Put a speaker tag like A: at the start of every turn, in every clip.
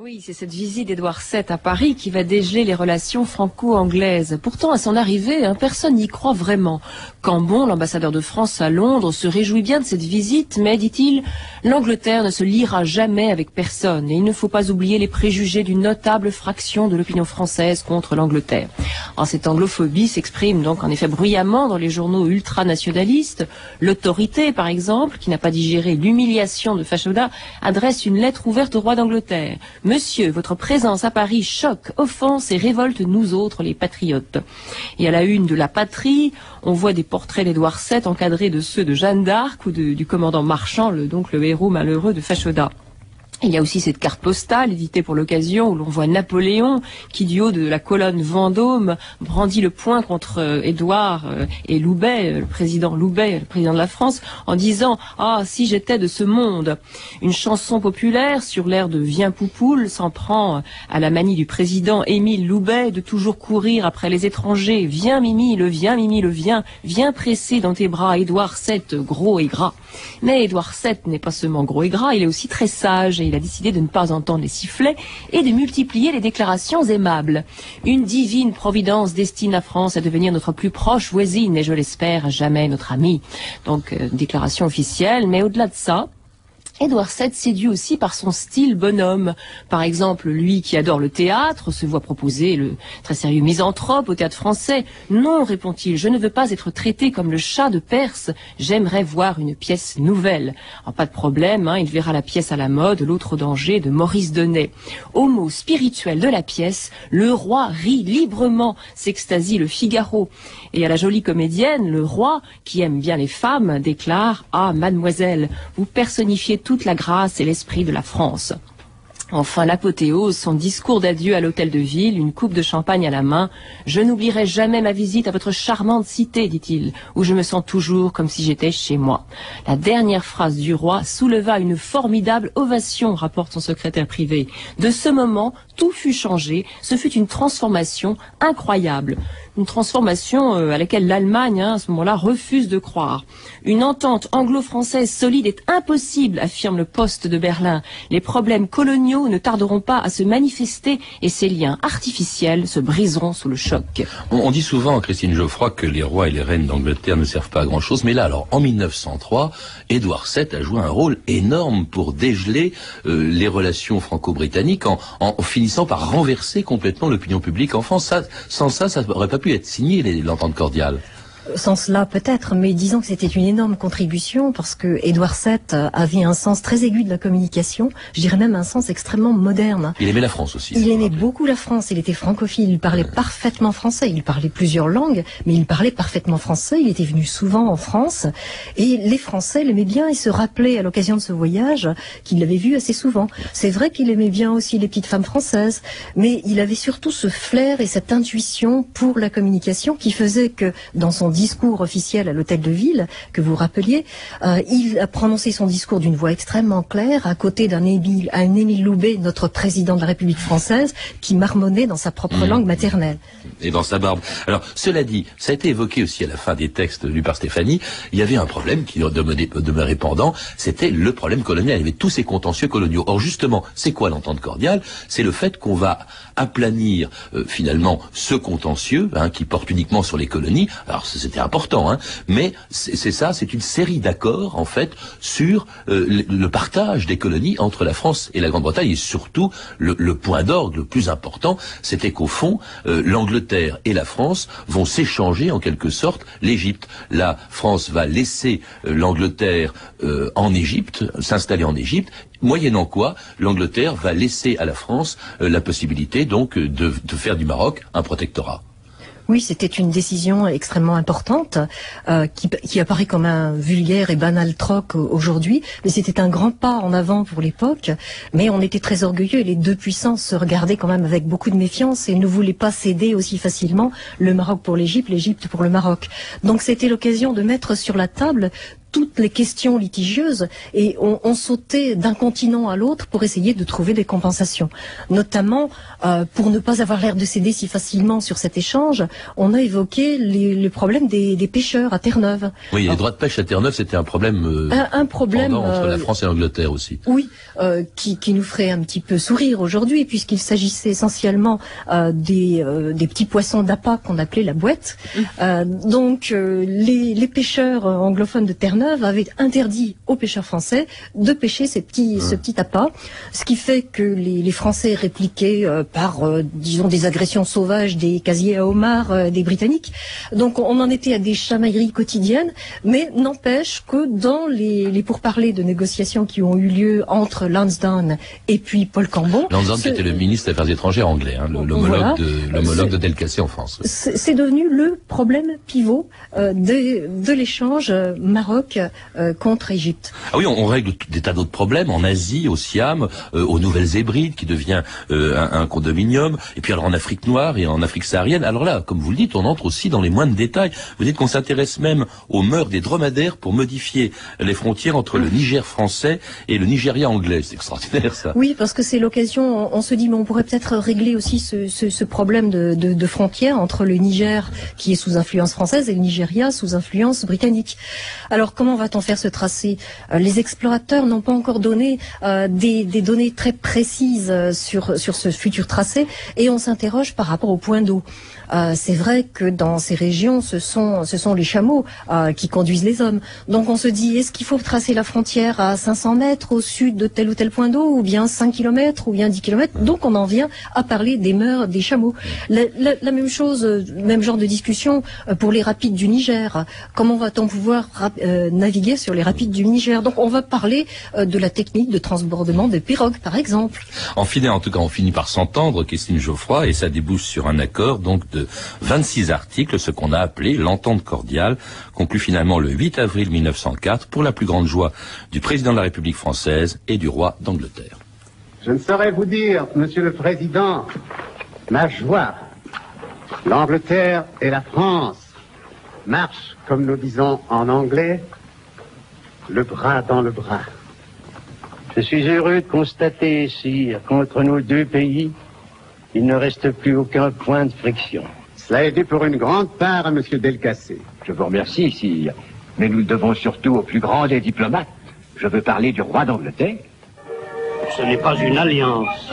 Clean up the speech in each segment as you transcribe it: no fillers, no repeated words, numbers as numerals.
A: Oui, c'est cette visite d'Édouard VII à Paris qui va dégeler les relations franco-anglaises. Pourtant, à son arrivée, personne n'y croit vraiment. Cambon, l'ambassadeur de France à Londres, se réjouit bien de cette visite, mais, dit-il, l'Angleterre ne se liera jamais avec personne et il ne faut pas oublier les préjugés d'une notable fraction de l'opinion française contre l'Angleterre. Alors, cette anglophobie s'exprime donc en effet bruyamment dans les journaux ultranationalistes. L'Autorité, par exemple, qui n'a pas digéré l'humiliation de Fachoda, adresse une lettre ouverte au roi d'Angleterre. Monsieur, votre présence à Paris choque, offense et révolte nous autres, les patriotes. Et à la une de La Patrie, on voit des portraits d'Édouard VII encadrés de ceux de Jeanne d'Arc ou du commandant Marchand, donc le héros malheureux de Fachoda. Il y a aussi cette carte postale éditée pour l'occasion où l'on voit Napoléon qui, du haut de la colonne Vendôme, brandit le poing contre Édouard et Loubet, le président Loubet, le président de la France, en disant « Ah, si j'étais de ce monde ». Une chanson populaire sur l'air de Viens Poupoule s'en prend à la manie du président Émile Loubet de toujours courir après les étrangers. « Viens Mimi, le viens, viens presser dans tes bras Édouard VII, gros et gras ». Mais Édouard VII n'est pas seulement gros et gras, il est aussi très sage et il a décidé de ne pas entendre les sifflets et de multiplier les déclarations aimables. Une divine providence destine la France à devenir notre plus proche voisine et je l'espère jamais notre amie. Donc déclaration officielle, mais au-delà de ça, Édouard VII séduit aussi par son style bonhomme. Par exemple, lui qui adore le théâtre se voit proposer le très sérieux misanthrope au théâtre français. Non, répond-il, je ne veux pas être traité comme le chat de Perse, j'aimerais voir une pièce nouvelle. Alors, pas de problème, il verra la pièce à la mode, L'autre danger de Maurice Denet. Au mot spirituel de la pièce, le roi rit librement, s'extasie le Figaro. Et à la jolie comédienne, le roi, qui aime bien les femmes, déclare « Ah, mademoiselle, vous personnifiez toute la grâce et l'esprit de la France ». Enfin, l'apothéose, son discours d'adieu à l'hôtel de ville, une coupe de champagne à la main. « Je n'oublierai jamais ma visite à votre charmante cité, dit-il, où je me sens toujours comme si j'étais chez moi. » La dernière phrase du roi souleva une formidable ovation, rapporte son secrétaire privé. De ce moment, tout fut changé, ce fut une transformation incroyable. Une transformation à laquelle l'Allemagne, à ce moment-là, refuse de croire. Une entente anglo-française solide est impossible, affirme le Poste de Berlin. Les problèmes coloniaux ne tarderont pas à se manifester et ces liens artificiels se briseront sous le choc.
B: On dit souvent, Christine Geoffroy, que les rois et les reines d'Angleterre ne servent pas à grand-chose. Mais là, alors, en 1903, Édouard VII a joué un rôle énorme pour dégeler les relations franco-britanniques en finissant par renverser complètement l'opinion publique en France. Sans ça n'aurait pas pu être signé l'entente cordiale.
C: Sans cela peut-être, mais disons que c'était une énorme contribution parce que Édouard VII avait un sens très aigu de la communication, je dirais même un sens extrêmement moderne.
B: Il aimait la France aussi.
C: Il aimait beaucoup la France, il était francophile, il parlait parfaitement français, il parlait plusieurs langues, mais il parlait parfaitement français, il était venu souvent en France et les Français l'aimaient bien et se rappelaient à l'occasion de ce voyage qu'il l'avait vu assez souvent. C'est vrai qu'il aimait bien aussi les petites femmes françaises, mais il avait surtout ce flair et cette intuition pour la communication qui faisait que dans son discours officiel à l'hôtel de ville, que vous rappeliez, il a prononcé son discours d'une voix extrêmement claire, à côté d'un Émile Loubet, notre président de la République française, qui marmonnait dans sa propre langue maternelle.
B: Et dans sa barbe. Alors, cela dit, ça a été évoqué aussi à la fin des textes lus par Stéphanie, il y avait un problème qui demeurait pendant, c'était le problème colonial. Il y avait tous ces contentieux coloniaux. Or, justement, c'est quoi l'entente cordiale? C'est le fait qu'on va aplanir, finalement, ce contentieux, qui porte uniquement sur les colonies. Alors, c'était important, mais c'est une série d'accords, en fait, sur le partage des colonies entre la France et la Grande-Bretagne, et surtout, le point d'orgue le plus important, c'était qu'au fond, l'Angleterre et la France vont s'échanger, en quelque sorte, l'Égypte. La France va laisser l'Angleterre en Égypte, s'installer en Égypte, moyennant quoi, l'Angleterre va laisser à la France la possibilité, donc, de faire du Maroc un protectorat.
C: Oui, c'était une décision extrêmement importante qui apparaît comme un vulgaire et banal troc aujourd'hui, mais c'était un grand pas en avant pour l'époque. Mais on était très orgueilleux et les deux puissances se regardaient quand même avec beaucoup de méfiance et ne voulaient pas céder aussi facilement le Maroc pour l'Égypte, l'Égypte pour le Maroc. Donc c'était l'occasion de mettre sur la table toutes les questions litigieuses et on sautait d'un continent à l'autre pour essayer de trouver des compensations. Notamment, pour ne pas avoir l'air de céder si facilement sur cet échange, on a évoqué le problème des pêcheurs à Terre-Neuve.
B: Oui, les droits de pêche à Terre-Neuve, c'était un problème,
C: un problème
B: entre la France et l'Angleterre aussi.
C: Oui, qui nous ferait un petit peu sourire aujourd'hui, puisqu'il s'agissait essentiellement des petits poissons d'appât qu'on appelait la bouette. Donc, les pêcheurs anglophones de Terre-Neuve avaient interdit aux pêcheurs français de pêcher ce petit appât, ce qui fait que les Français répliquaient par, disons, des agressions sauvages des casiers à homards des Britanniques. Donc, on en était à des chamailleries quotidiennes, mais n'empêche que dans les pourparlers de négociations qui ont eu lieu entre Lansdowne et puis Paul Cambon...
B: Lansdowne qui était le ministre des Affaires étrangères anglais, hein, l'homologue de Delcassé en France.
C: C'est devenu le problème pivot de l'échange Maroc contre Égypte.
B: Ah oui, on règle des tas d'autres problèmes en Asie, au Siam, aux Nouvelles-Hébrides qui devient un condominium, et puis alors en Afrique noire et en Afrique saharienne. Alors là, comme vous le dites, on entre aussi dans les moindres détails. Vous dites qu'on s'intéresse même aux mœurs des dromadaires pour modifier les frontières entre le Niger français et le Nigeria anglais. C'est extraordinaire ça.
C: Oui, parce que c'est l'occasion, on se dit, mais on pourrait peut-être régler aussi ce problème de frontières entre le Niger qui est sous influence française et le Nigeria sous influence britannique. Alors comment va-t-on faire ce tracé? Les explorateurs n'ont pas encore donné des données très précises sur ce futur tracé et on s'interroge par rapport au point d'eau. C'est vrai que dans ces régions, ce sont les chameaux qui conduisent les hommes. Donc on se dit, est-ce qu'il faut tracer la frontière à 500 mètres au sud de tel ou tel point d'eau, ou bien 5 km, ou bien 10 km? Donc on en vient à parler des mœurs des chameaux. La même chose, même genre de discussion pour les rapides du Niger. Comment va-t-on pouvoir naviguer sur les rapides du Niger? Donc on va parler de la technique de transbordement des pirogues, par exemple.
B: En tout cas, on finit par s'entendre, Christine Geoffroy, et ça débouche sur un accord donc de 26 articles, ce qu'on a appelé l'entente cordiale, conclue finalement le 8 avril 1904 pour la plus grande joie du président de la République française et du roi d'Angleterre.
D: Je ne saurais vous dire, Monsieur le Président, ma joie. L'Angleterre et la France marchent, comme nous disons en anglais, le bras dans le bras.
E: Je suis heureux de constater, sire, qu'entre nos deux pays, il ne reste plus aucun point de friction.
D: Cela est dû pour une grande part à Monsieur Delcassé.
F: Je vous remercie, sire. Mais nous le devons surtout au plus grand des diplomates. Je veux parler du roi d'Angleterre.
E: Ce n'est pas une alliance.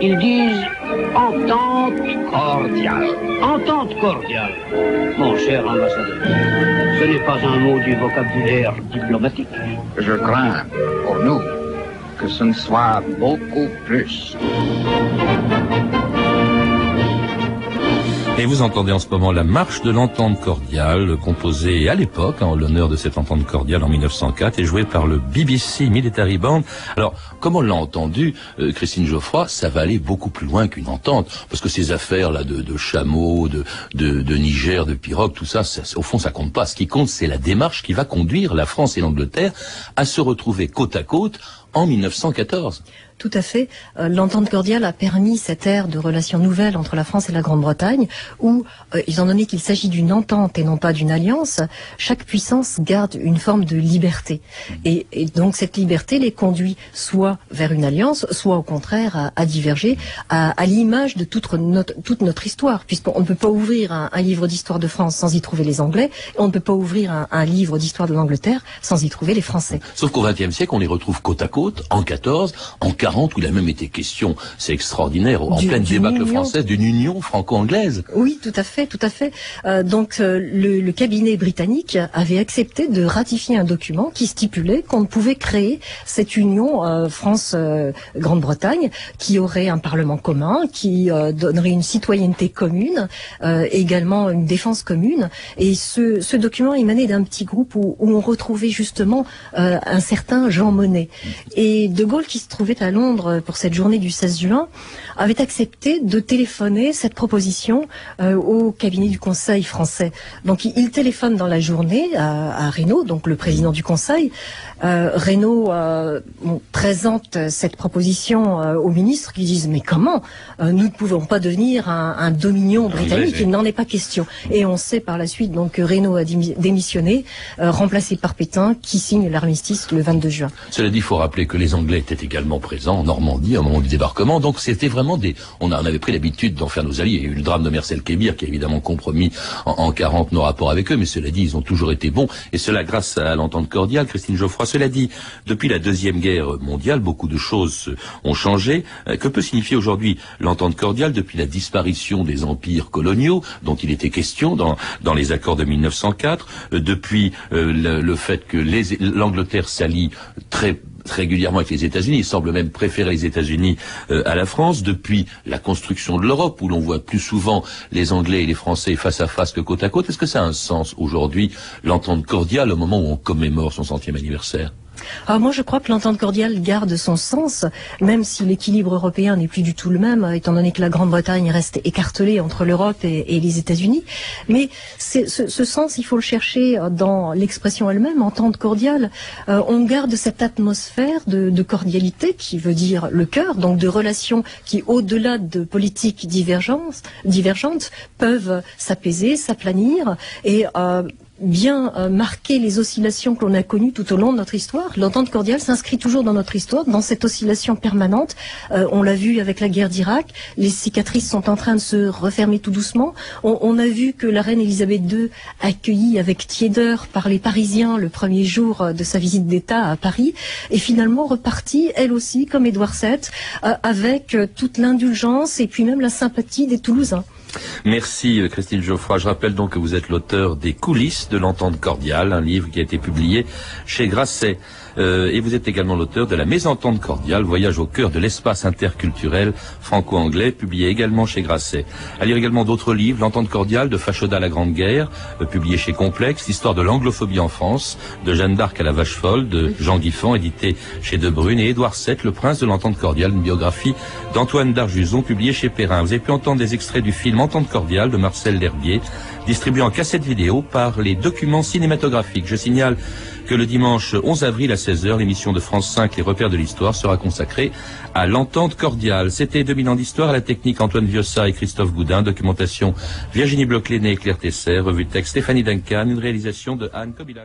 E: Ils disent entente cordiale. Entente cordiale. Mon cher ambassadeur, ce n'est pas un mot du vocabulaire diplomatique.
F: Je crains, pour nous, que ce ne soit beaucoup plus.
B: Et vous entendez en ce moment la marche de l'entente cordiale, composée à l'époque, en l'honneur de cette entente cordiale en 1904, et jouée par le BBC Military Band. Alors, comme on l'a entendu, Christine Geoffroy, ça va aller beaucoup plus loin qu'une entente, parce que ces affaires-là de chameaux, de Niger, de pirogues, tout ça, au fond, ça compte pas. Ce qui compte, c'est la démarche qui va conduire la France et l'Angleterre à se retrouver côte à côte en 1914.
C: Tout à fait. L'entente cordiale a permis cette ère de relations nouvelles entre la France et la Grande-Bretagne où, étant donné qu'il s'agit d'une entente et non pas d'une alliance, chaque puissance garde une forme de liberté. Et donc cette liberté les conduit soit vers une alliance, soit au contraire à diverger, à l'image de toute notre histoire, puisqu'on ne peut pas ouvrir un livre d'histoire de France sans y trouver les Anglais, et on ne peut pas ouvrir un livre d'histoire de l'Angleterre sans y trouver les Français.
B: Sauf qu'au XXe siècle, on les retrouve côte à côte, en 14, en 40, où il a même été question, c'est extraordinaire, en pleine débâcle française, d'une union franco-anglaise.
C: Oui, tout à fait, tout à fait. Donc le cabinet britannique avait accepté de ratifier un document qui stipulait qu'on pouvait créer cette union France-Grande-Bretagne, qui aurait un parlement commun, qui donnerait une citoyenneté commune, également une défense commune. Et ce document émanait d'un petit groupe où on retrouvait justement un certain Jean Monnet. Et De Gaulle, qui se trouvait à Londres pour cette journée du 16 juin, avait accepté de téléphoner cette proposition au cabinet du Conseil français. Donc il téléphone dans la journée à Reynaud, donc le président du Conseil. Reynaud présente cette proposition au ministre, qui disent mais comment nous ne pouvons pas devenir un dominion britannique, il n'en est pas question. Et on sait par la suite donc que Reynaud a démissionné, remplacé par Pétain, qui signe l'armistice le 22 juin.
B: Cela dit, il faut rappeler que les Anglais étaient également présents en Normandie au moment du débarquement, donc c'était vraiment on avait pris l'habitude d'en faire nos alliés. Il y a eu le drame de Mercel-Kébir qui a évidemment compromis en 40 nos rapports avec eux, mais cela dit, ils ont toujours été bons, et cela grâce à l'entente cordiale. Christine Geoffroy, cela dit, depuis la Deuxième Guerre mondiale, beaucoup de choses ont changé. Que peut signifier aujourd'hui l'entente cordiale depuis la disparition des empires coloniaux dont il était question dans les accords de 1904, depuis le fait que l'Angleterre s'allie très régulièrement avec les États-Unis, il semble même préférer les États-Unis à la France, depuis la construction de l'Europe, où l'on voit plus souvent les Anglais et les Français face à face que côte à côte. Est-ce que ça a un sens aujourd'hui, l'entente cordiale, au moment où on commémore son 100e anniversaire?
C: Alors moi je crois que l'entente cordiale garde son sens, même si l'équilibre européen n'est plus du tout le même, étant donné que la Grande-Bretagne reste écartelée entre l'Europe et les États-Unis. Mais ce sens, il faut le chercher dans l'expression elle-même, entente cordiale. On garde cette atmosphère de cordialité qui veut dire le cœur, donc de relations qui, au-delà de politiques divergentes, peuvent s'apaiser, s'aplanir et bien marquer les oscillations que l'on a connues tout au long de notre histoire. L'entente cordiale s'inscrit toujours dans notre histoire, dans cette oscillation permanente. On l'a vu avec la guerre d'Irak, les cicatrices sont en train de se refermer tout doucement. On a vu que la reine Elisabeth II, accueillie avec tiédeur par les Parisiens le premier jour de sa visite d'État à Paris, est finalement repartie, elle aussi, comme Édouard VII, avec toute l'indulgence et puis même la sympathie des Toulousains.
B: Merci Christine Geoffroy. Je rappelle donc que vous êtes l'auteur des Coulisses de l'entente cordiale, un livre qui a été publié chez Grasset. Et vous êtes également l'auteur de La Mésentente cordiale, voyage au cœur de l'espace interculturel franco-anglais, publié également chez Grasset. À lire également d'autres livres, L'entente cordiale de Fachoda à la Grande Guerre, publié chez Complexe, L'histoire de l'anglophobie en France, de Jeanne d'Arc à la Vache folle, de Jean Guiffant, édité chez De Bruyne, et Édouard VII, le prince de l'entente cordiale, une biographie d'Antoine d'Arjuson, publiée chez Perrin. Vous avez pu entendre des extraits du film Entente cordiale de Marcel L'Herbier, distribué en cassette vidéo par les Documents cinématographiques. Je signale que le dimanche 11 avril à 16h, l'émission de France 5, Les repères de l'histoire, sera consacrée à l'entente cordiale. C'était 2000 ans d'histoire, à la technique Antoine Viossa et Christophe Goudin, documentation Virginie Bloch-Léné et Claire Tesser, revue de texte Stéphanie Duncan, une réalisation de Anne Kobilac.